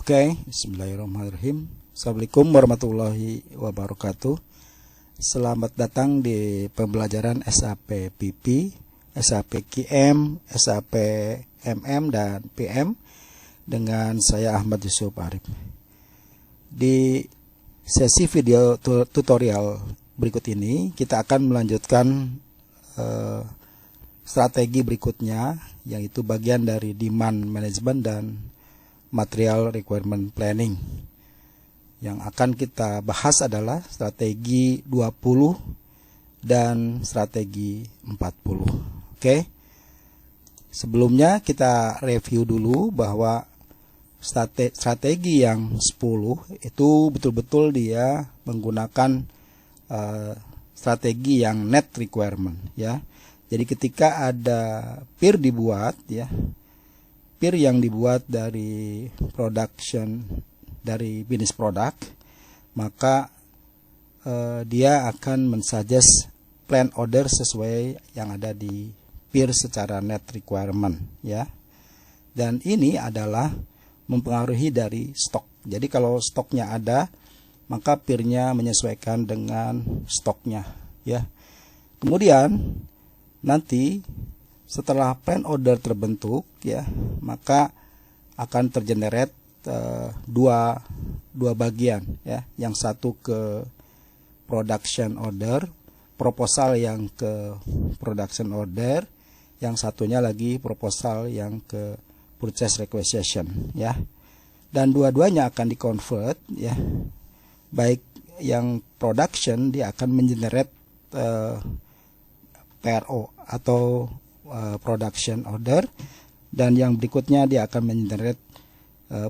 Oke, bismillahirrahmanirrahim. Assalamualaikum warahmatullahi wabarakatuh. Selamat datang di pembelajaran SAP PP, SAP QM, SAP MM, dan PM dengan saya Ahmad Yusuf Arif. Di sesi video tutorial berikut ini, kita akan melanjutkan strategi berikutnya, yaitu bagian dari demand management dan material requirement planning. Yang akan kita bahas adalah strategi 20 dan strategi 40. Oke. Sebelumnya kita review dulu bahwa strategi yang 10 itu betul-betul dia menggunakan strategi yang net requirement, ya. Jadi ketika ada PIR dibuat, ya, PIR yang dibuat dari production, dari finish product, maka dia akan mensuggest plan order sesuai yang ada di PIR secara net requirement, ya. Dan ini adalah mempengaruhi dari stok. Jadi kalau stoknya ada, maka PIR-nya menyesuaikan dengan stoknya, ya. Kemudian nanti setelah plan order terbentuk, ya, maka akan tergenerate dua bagian, ya. Yang satu ke production order, proposal yang ke production order, yang satunya lagi proposal yang ke purchase requisition, ya. Dan dua-duanya akan di-convert, ya. Baik yang production dia akan mengenerate PRO atau production order, dan yang berikutnya dia akan mengenerate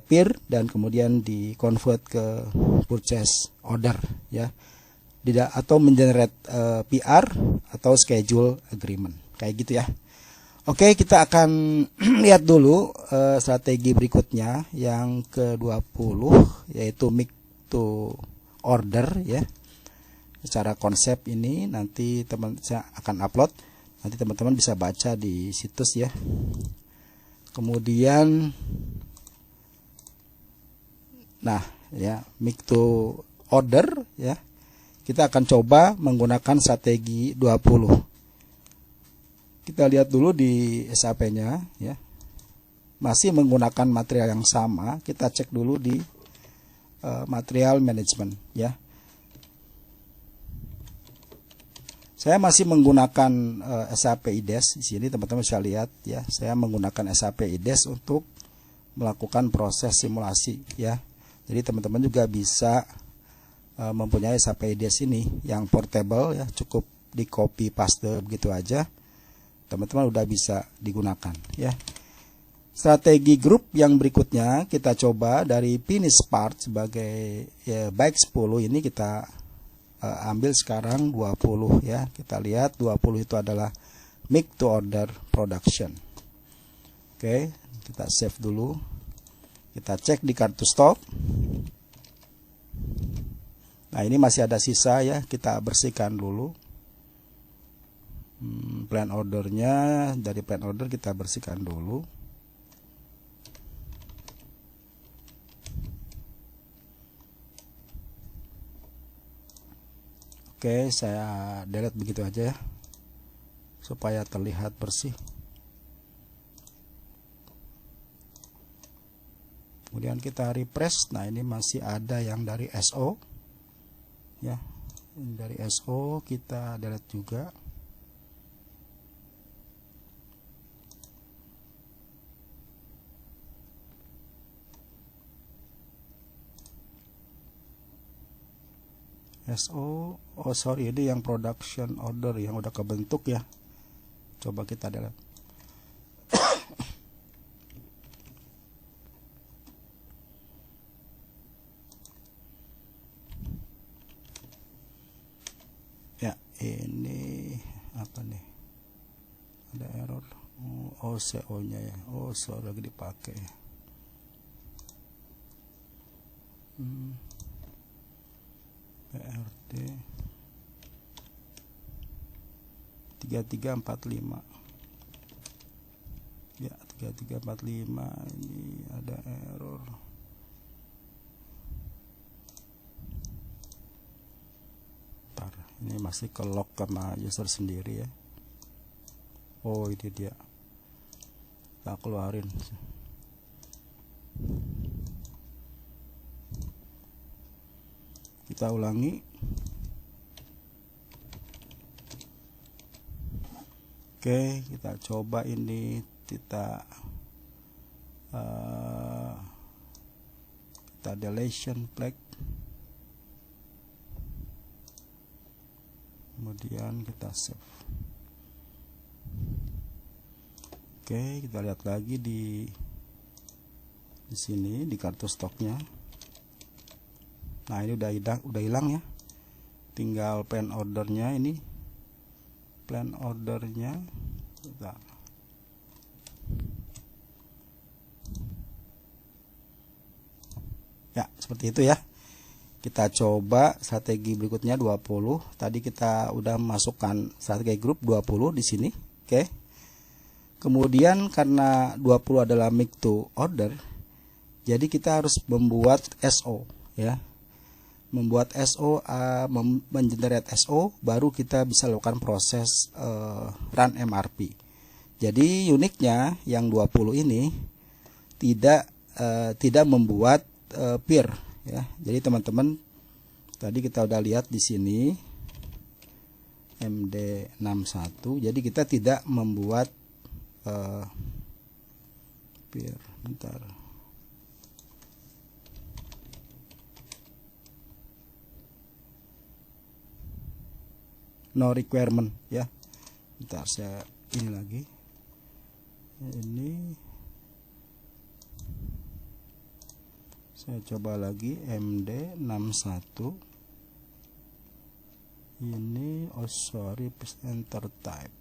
PIR dan kemudian di convert ke purchase order, ya, tidak, atau mengenerate PR atau schedule agreement, kayak gitu, ya. Oke, kita akan lihat dulu strategi berikutnya yang ke-20, yaitu make to order, ya. Secara konsep ini nanti saya akan upload. Nanti teman-teman bisa baca di situs, ya. Kemudian, nah, ya, make to order, ya. Kita akan coba menggunakan strategi 20. Kita lihat dulu di SAP-nya, ya. Masih menggunakan material yang sama. Kita cek dulu di material management, ya. Saya masih menggunakan SAP IDES. Di sini teman-teman bisa lihat, ya, saya menggunakan SAP IDES untuk melakukan proses simulasi, ya. Jadi teman-teman juga bisa mempunyai SAP IDES ini yang portable, ya, cukup di copy paste begitu aja. Teman-teman udah bisa digunakan, ya. Strategi grup yang berikutnya kita coba dari finish part sebagai, ya, baik 10 ini kita ambil sekarang 20, ya. Kita lihat 20 itu adalah make to order production. Oke, kita save dulu. Kita cek di kartu stok. Nah, ini masih ada sisa, ya. Kita bersihkan dulu. Plan ordernya, dari plan order kita bersihkan dulu. Oke, saya delete begitu aja, ya, supaya terlihat bersih. Kemudian kita refresh. Nah, ini masih ada yang dari SO, ya. Dari SO kita delete juga. SO, oh sorry, ini yang production order yang udah kebentuk, ya. Coba kita delete. Ya, ini apa nih? Ada error. Oh, CO-nya, ya. Oh, sorry, lagi dipakai, ya. PRT 3345, ya, 3345 ini ada error. Ini masih ke lock sama user sendiri ya. Oh, ini dia. Kita keluarin. Kita ulangi. Oke, kita coba ini kita deletion flag. Kemudian kita save. Oke, kita lihat lagi di sini di kartu stoknya. Nah, ini udah hilang ya. Tinggal plan ordernya ini. Plan ordernya ya, seperti itu ya. Kita coba strategi berikutnya 20. Tadi kita udah masukkan strategi grup 20 di sini. Oke. Kemudian karena 20 adalah make to order, jadi kita harus membuat SO ya. Membuat SO, mengenerate SO, baru kita bisa lakukan proses run MRP. Jadi uniknya yang 20 ini tidak membuat peer ya. Jadi teman-teman, tadi kita udah lihat di sini MD61. Jadi kita tidak membuat peer. Bentar. No requirement ya. Bentar, saya ini lagi. Ini saya coba lagi MD61. Ini sorry, please enter type.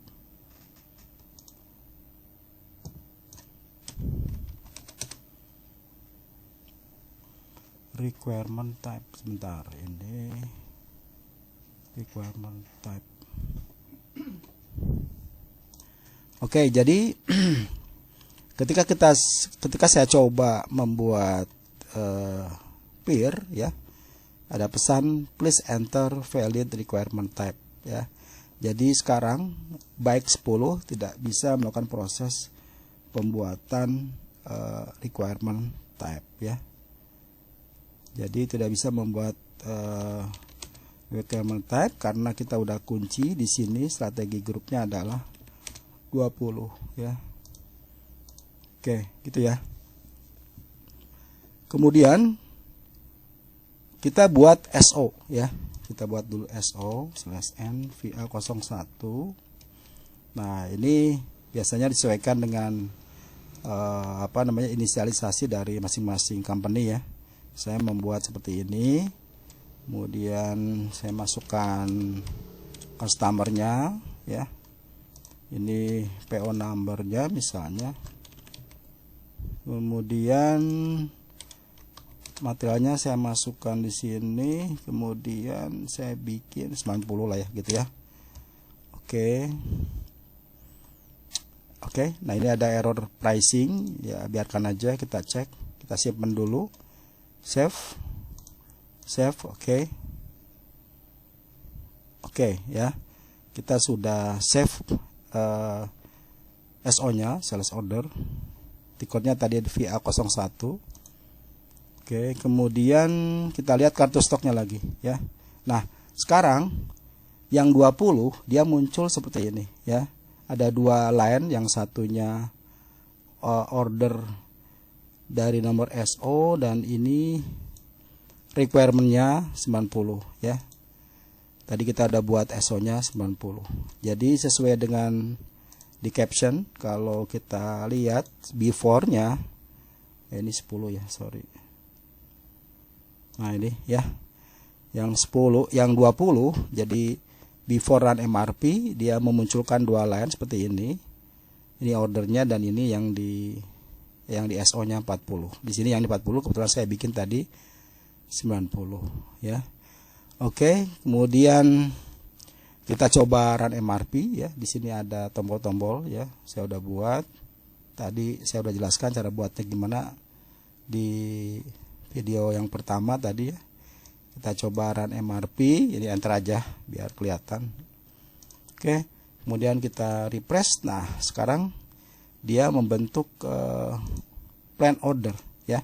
Requirement type. Sebentar, ini requirement type. Oke, jadi ketika saya coba membuat peer ya, ada pesan please enter valid requirement type ya. Jadi sekarang baik 10 tidak bisa melakukan proses pembuatan requirement type ya. Jadi tidak bisa membuat requirement type karena kita udah kunci di sini strategi grupnya adalah 20 ya. Oke, gitu ya. Kemudian kita buat SO ya. Kita buat dulu SO /n VA01. Nah, ini biasanya disesuaikan dengan inisialisasi dari masing-masing company ya. Saya membuat seperti ini. Kemudian saya masukkan customernya ya. Ini PO numbernya misalnya. Kemudian materialnya saya masukkan di sini. Kemudian saya bikin 90 lah ya, gitu ya. Oke. Nah ini ada error pricing ya, biarkan aja, kita cek. Kita simpan dulu. Save. Oke ya, kita sudah save SO nya, sales order, tiketnya tadi VA01. Oke, kemudian kita lihat kartu stoknya lagi ya. Nah sekarang yang 20 dia muncul seperti ini ya, ada dua line, yang satunya order dari nomor SO dan ini requirementnya 90 ya. Tadi kita ada buat SO nya 90. Jadi sesuai dengan di caption, kalau kita lihat before nya ini 10 ya, sorry. Nah ini ya, yang 10, yang 20, jadi before run MRP dia memunculkan dua line seperti ini. Ini ordernya dan ini yang di SO nya 40. Di sini yang di 40 kebetulan saya bikin tadi 90 ya. Oke, kemudian kita coba run MRP ya. Di sini ada tombol-tombol ya. Saya udah buat. Tadi saya udah jelaskan cara buatnya gimana di video yang pertama tadi ya. Kita coba run MRP, jadi enter aja biar kelihatan. Oke, kemudian kita refresh. Nah, sekarang dia membentuk plan order ya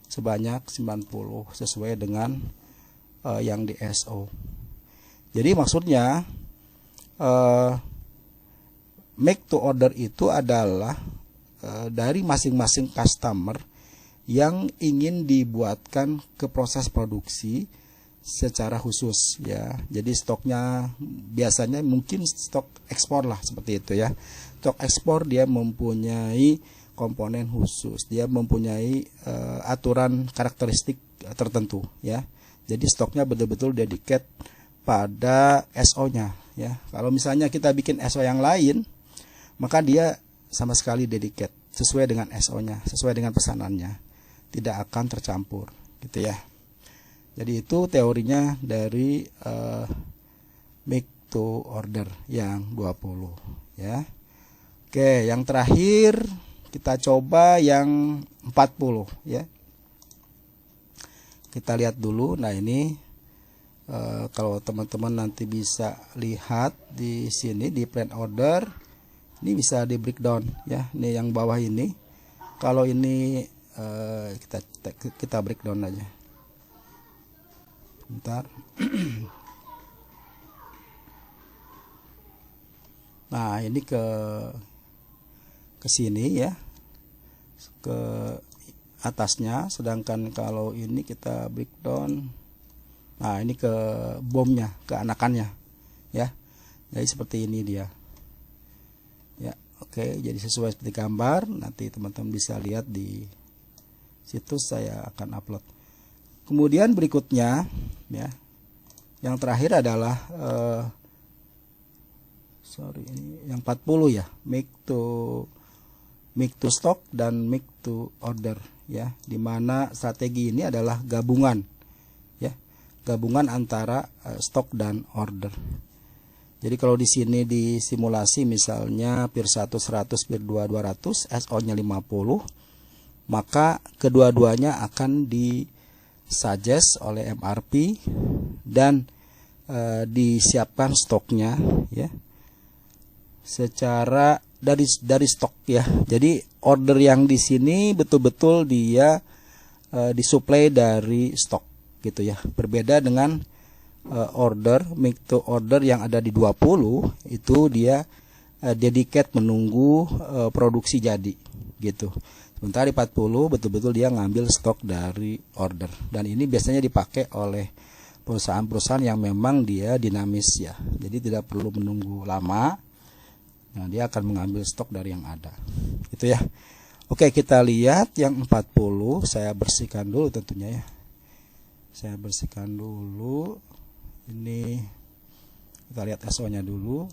sebanyak 90 sesuai dengan yang di SO. Jadi maksudnya make to order itu adalah dari masing-masing customer yang ingin dibuatkan ke proses produksi secara khusus ya. Jadi stoknya biasanya mungkin stok ekspor lah seperti itu ya. Stok ekspor dia mempunyai komponen khusus, dia mempunyai aturan karakteristik tertentu ya. Jadi stoknya betul-betul dedicate pada SO-nya ya. Kalau misalnya kita bikin SO yang lain, maka dia sama sekali dedicate sesuai dengan SO-nya, sesuai dengan pesanannya, tidak akan tercampur gitu ya. Jadi itu teorinya dari make to order yang 20 ya. Oke, yang terakhir kita coba yang 40 ya. Kita lihat dulu. Nah, ini kalau teman-teman nanti bisa lihat di sini di plan order, ini bisa di breakdown ya. Ini yang bawah ini. Kalau ini kita breakdown aja. Bentar. Nah, ini ke sini ya. Ke atasnya, sedangkan kalau ini kita breakdown, nah ini ke bomnya, ke anakannya ya. Jadi seperti ini dia ya. Oke, jadi sesuai seperti gambar, nanti teman-teman bisa lihat di situs saya akan upload. Kemudian berikutnya ya, yang terakhir adalah ini yang 40 ya, make to stock dan make to order ya, dimana strategi ini adalah gabungan ya, gabungan antara stok dan order. Jadi kalau di sini di simulasi misalnya PIR 1 100, PIR 2 200, SO-nya 50, maka kedua-duanya akan disuggest oleh MRP dan disiapkan stoknya ya, secara dari stok ya. Jadi order yang di sini betul-betul dia disuplai dari stok gitu ya. Berbeda dengan order make to order yang ada di 20, itu dia dedicate menunggu produksi jadi gitu. Sementara di 40 betul-betul dia ngambil stok dari order, dan ini biasanya dipakai oleh perusahaan-perusahaan yang memang dia dinamis ya. Jadi tidak perlu menunggu lama. Nah, dia akan mengambil stok dari yang ada. Gitu ya. Oke, kita lihat yang 40. Saya bersihkan dulu tentunya ya. Saya bersihkan dulu. Ini kita lihat SO-nya dulu.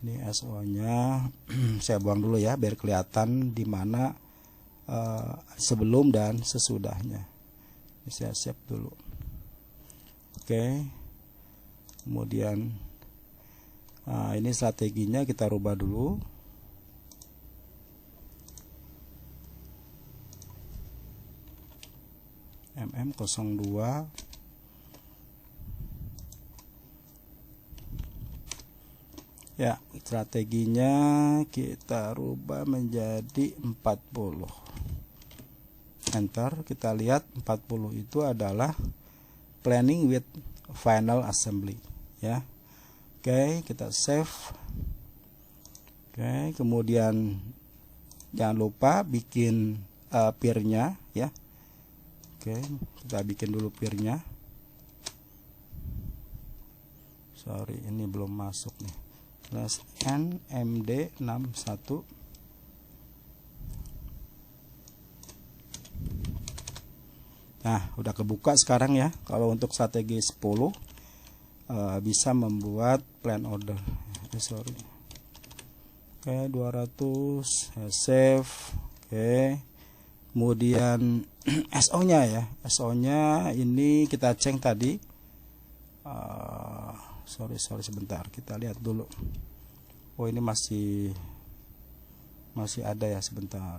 Ini SO-nya saya buang dulu ya biar kelihatan di mana sebelum dan sesudahnya. Ini saya save dulu. Oke. Kemudian ini strateginya kita rubah dulu. MM02 ya, strateginya kita rubah menjadi 40. Enter, kita lihat 40 itu adalah planning with final assembly ya. Oke, kita save. Oke, kemudian jangan lupa bikin PIR-nya ya. Oke, kita bikin dulu PIR-nya. Sorry, ini belum masuk nih. Plus NMD61. Nah, udah kebuka sekarang ya. Kalau untuk strategi 10 bisa membuat plan order. Sorry. Oke, 200 save. Oke. Kemudian SO-nya ya. SO-nya ini kita cek tadi. Sorry sebentar. Kita lihat dulu. Oh, ini masih ada ya, sebentar.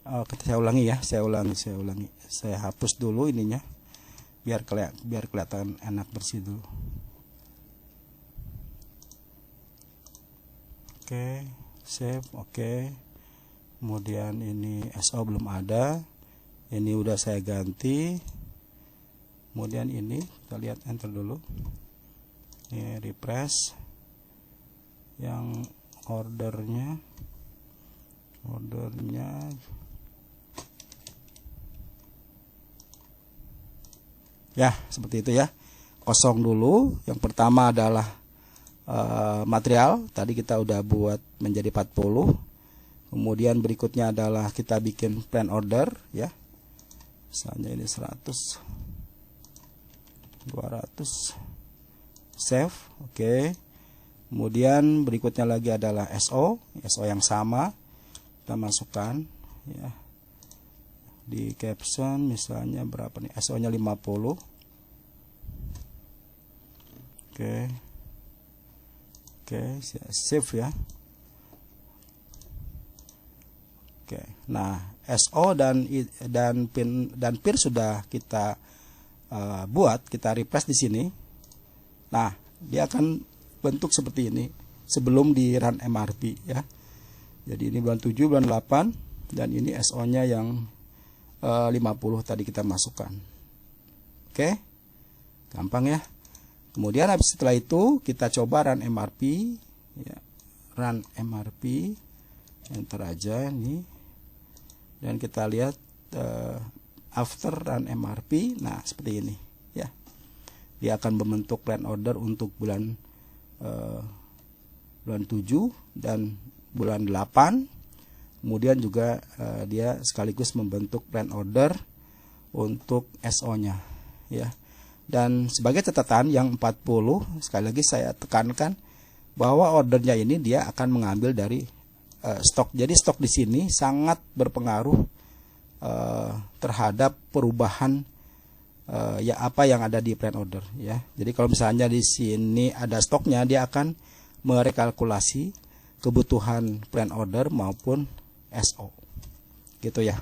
Saya ulangi ya, saya ulangi. Saya hapus dulu ininya biar kelihatan enak bersih dulu. Oke, save. Oke. Kemudian ini SO belum ada. Ini udah saya ganti. Kemudian ini kita lihat, enter dulu. Ini refresh. Yang ordernya ya seperti itu ya. Kosong dulu. Yang pertama adalah material. Tadi kita udah buat menjadi 40. Kemudian berikutnya adalah kita bikin plan order ya. Misalnya ini 100, 200, save. Oke. Kemudian berikutnya lagi adalah SO yang sama kita masukkan ya. Di caption misalnya berapa nih, SO nya 50. Oke, save ya. Oke, nah SO dan PIR sudah kita buat, kita refresh di sini. Nah, dia akan bentuk seperti ini sebelum di run MRP ya. Jadi ini bulan 7, bulan 8, dan ini SO-nya yang 50 tadi kita masukkan. Oke, gampang ya. Kemudian setelah itu kita coba run MRP ya. Run MRP, enter aja ini. Dan kita lihat after run MRP, nah seperti ini ya. Dia akan membentuk plan order untuk bulan 7 dan bulan 8. Kemudian juga dia sekaligus membentuk plan order untuk SO-nya ya. Dan sebagai catatan yang 40, sekali lagi saya tekankan bahwa ordernya ini dia akan mengambil dari stok. Jadi stok di sini sangat berpengaruh terhadap perubahan ya apa yang ada di plan order ya. Jadi kalau misalnya di sini ada stoknya, dia akan merekalkulasi kebutuhan plan order maupun SO. Gitu ya.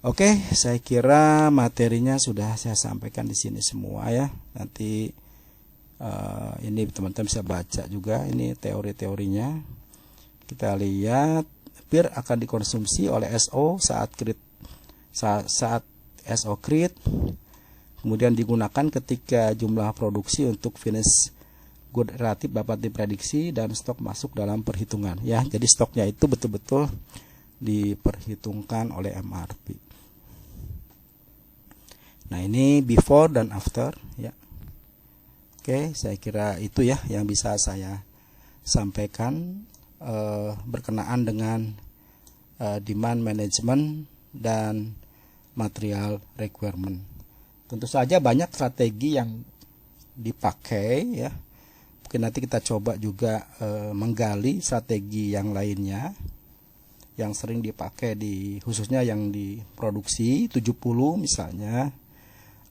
Oke, saya kira materinya sudah saya sampaikan di sini semua ya. Nanti ini teman-teman bisa baca juga ini teori-teorinya. Kita lihat PIR akan dikonsumsi oleh SO saat SO create, kemudian digunakan ketika jumlah produksi untuk finish good relatif dapat diprediksi dan stok masuk dalam perhitungan ya. Jadi stoknya itu betul-betul diperhitungkan oleh MRP. Nah, ini before dan after ya. Oke, saya kira itu ya yang bisa saya sampaikan berkenaan dengan demand management dan material requirement. Tentu saja banyak strategi yang dipakai ya. Mungkin nanti kita coba juga menggali strategi yang lainnya yang sering dipakai khususnya yang di produksi 70 misalnya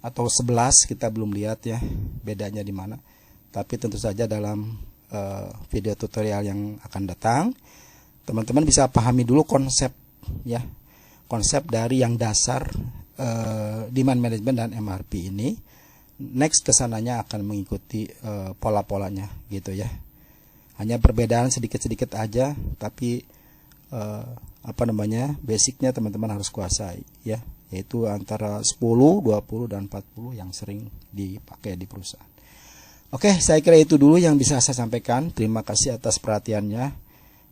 atau 11, kita belum lihat ya bedanya di mana. Tapi tentu saja dalam video tutorial yang akan datang teman-teman bisa pahami dulu konsep ya, konsep dari yang dasar demand management dan MRP ini. Next kesananya akan mengikuti pola-polanya gitu ya. Hanya perbedaan sedikit-sedikit aja, tapi basicnya teman-teman harus kuasai ya, yaitu antara 10, 20 dan 40 yang sering dipakai di perusahaan. Oke, saya kira itu dulu yang bisa saya sampaikan. Terima kasih atas perhatiannya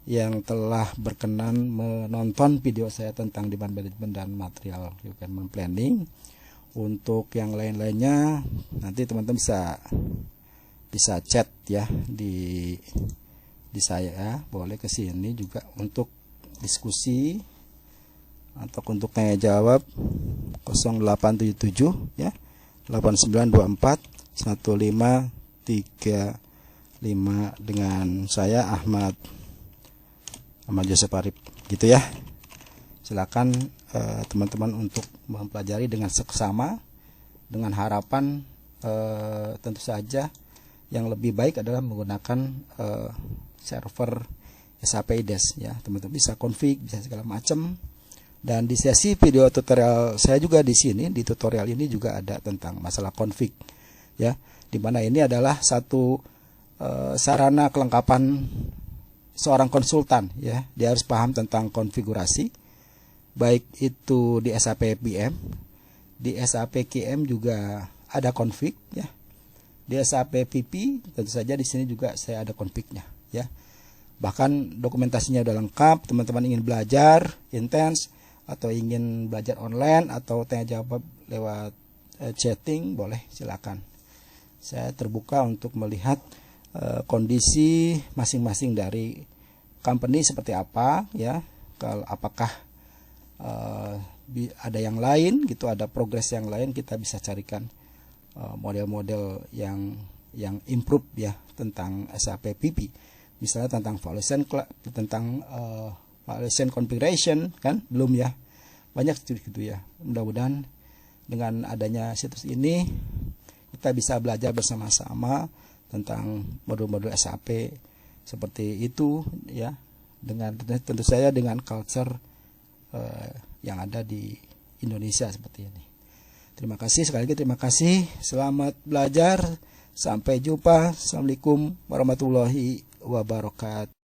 yang telah berkenan menonton video saya tentang demand management dan material requirement planning. Untuk yang lain-lainnya nanti teman-teman bisa chat ya di saya, boleh ke sini juga untuk diskusi atau untuk tanya jawab 0877 ya 8924 1535 dengan saya Ahmad Joseph Arif gitu ya. Silakan teman-teman untuk mempelajari dengan seksama, dengan harapan tentu saja yang lebih baik adalah menggunakan server SAP IDES ya. Teman-teman bisa config, bisa segala macam Dan di sesi video tutorial saya juga di sini, di tutorial ini juga ada tentang masalah config, ya, dimana ini adalah satu sarana kelengkapan seorang konsultan, ya. Dia harus paham tentang konfigurasi, baik itu di SAP PM, di SAP QM juga ada config, ya. Di SAP PP tentu saja di sini juga saya ada confignya, ya. Bahkan dokumentasinya udah lengkap. Teman-teman ingin belajar intens atau ingin belajar online atau tanya jawab lewat chatting, boleh, silakan. Saya terbuka untuk melihat kondisi masing-masing dari company seperti apa, ya. Kalau apakah ada yang lain gitu, ada progres yang lain, kita bisa carikan model-model yang improve, ya, tentang SAP PP. Misalnya tentang valuation configuration, kan belum, ya, banyak gitu, ya. Mudah-mudahan dengan adanya situs ini kita bisa belajar bersama-sama tentang modul-modul SAP seperti itu, ya, dengan tentu saja dengan culture yang ada di Indonesia seperti ini. Terima kasih sekali lagi, terima kasih. Selamat belajar. Sampai jumpa. Assalamualaikum warahmatullahi wabarakatuh.